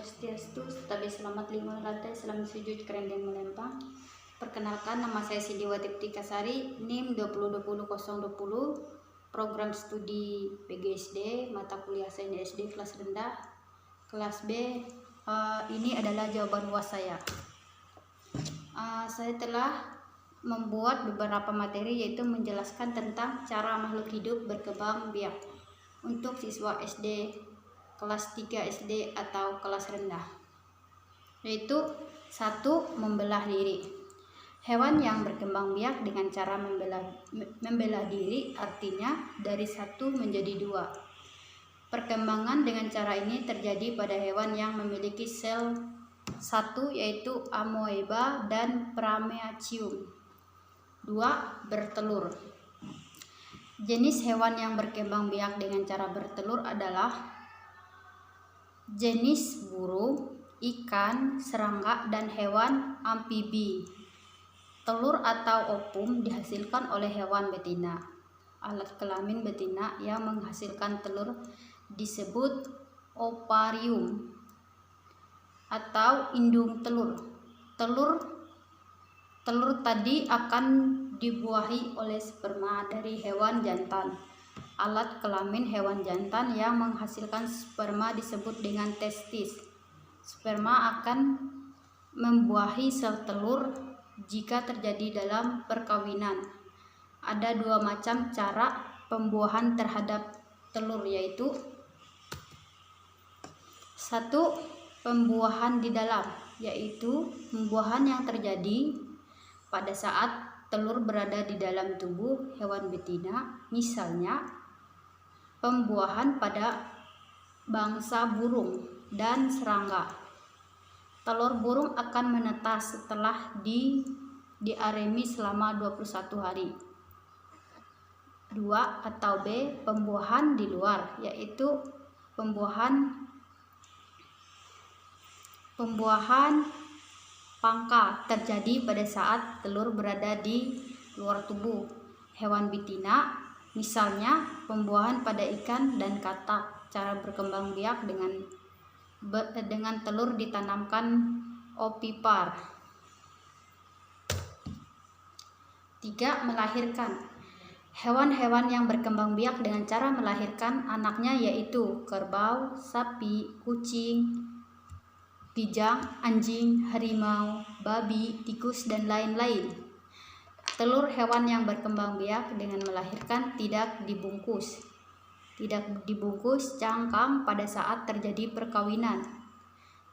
Swastiastu, Tabi selamat lima lantai, salam sujud keren dan melempang. Perkenalkan, nama saya Sidiwati Tikasari, NIM 2020-020, program studi PGSD, mata kuliah Sains SD kelas rendah, kelas B. Ini adalah jawaban UAS saya. Saya telah membuat beberapa materi, yaitu menjelaskan tentang cara makhluk hidup berkembang biak untuk siswa SD kelas 3 SD atau kelas rendah, yaitu 1. Membelah diri. Hewan yang berkembang biak dengan cara membelah diri artinya dari 1 menjadi 2. Perkembangan dengan cara ini terjadi pada hewan yang memiliki sel 1, yaitu amoeba dan Prameacium. 2. Bertelur. Jenis hewan yang berkembang biak dengan cara bertelur adalah jenis burung, ikan, serangga, dan hewan amfibi. Telur atau ovum dihasilkan oleh hewan betina. Alat kelamin betina yang menghasilkan telur disebut ovarium atau indung telur. Telur tadi akan dibuahi oleh sperma dari hewan jantan. Alat kelamin hewan jantan yang menghasilkan sperma disebut dengan testis. Sperma akan membuahi sel telur jika terjadi dalam perkawinan. Ada 2 macam cara pembuahan terhadap telur, yaitu 1. Pembuahan di dalam, yaitu pembuahan yang terjadi pada saat telur berada di dalam tubuh hewan betina, misalnya pembuahan pada bangsa burung dan serangga. Telur burung akan menetas setelah diaremi selama 21 hari. 2. Atau B. Pembuahan di luar, yaitu pembuahan pangka terjadi pada saat telur berada di luar tubuh hewan betina, misalnya pembuahan pada ikan dan katak. Cara berkembang biak dengan telur ditanamkan ovipar. 3. Melahirkan. Hewan-hewan yang berkembang biak dengan cara melahirkan anaknya yaitu kerbau, sapi, kucing, kijang, anjing, harimau, babi, tikus, dan lain-lain. Telur hewan yang berkembang biak dengan melahirkan tidak dibungkus cangkang pada saat terjadi perkawinan.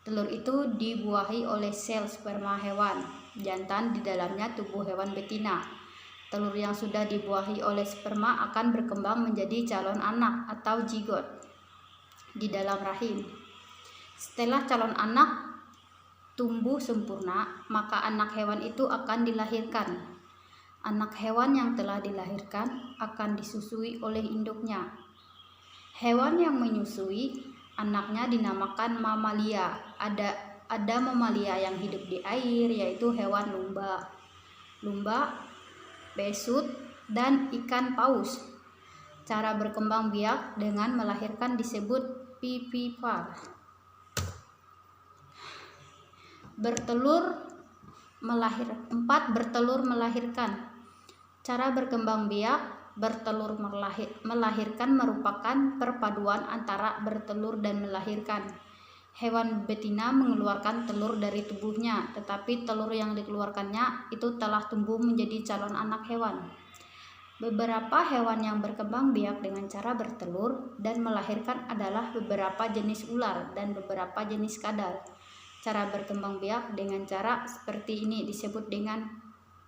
Telur itu dibuahi oleh sel sperma hewan jantan di dalamnya tubuh hewan betina. Telur yang sudah dibuahi oleh sperma akan berkembang menjadi calon anak atau zigot di dalam rahim. Setelah calon anak tumbuh sempurna, maka anak hewan itu akan dilahirkan. Anak hewan yang telah dilahirkan akan disusui oleh induknya. Hewan yang menyusui anaknya dinamakan mamalia. Ada mamalia yang hidup di air, yaitu hewan lumba, besut, dan ikan paus. Cara berkembang biak dengan melahirkan disebut vivipar. 4. Bertelur melahirkan. Cara berkembang biak bertelur melahirkan merupakan perpaduan antara bertelur dan melahirkan. Hewan betina mengeluarkan telur dari tubuhnya, tetapi telur yang dikeluarkannya itu telah tumbuh menjadi calon anak hewan. Beberapa hewan yang berkembang biak dengan cara bertelur dan melahirkan adalah beberapa jenis ular dan beberapa jenis kadal. Cara berkembang biak dengan cara seperti ini disebut dengan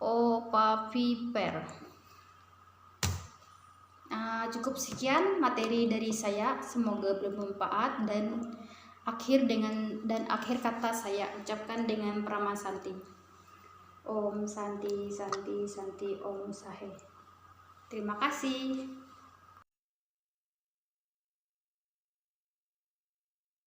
ovavipar. Cukup sekian materi dari saya, semoga bermanfaat, dan akhir kata saya ucapkan dengan Prama Santi. Om Santi Santi Santi Om Sahe. Terima kasih.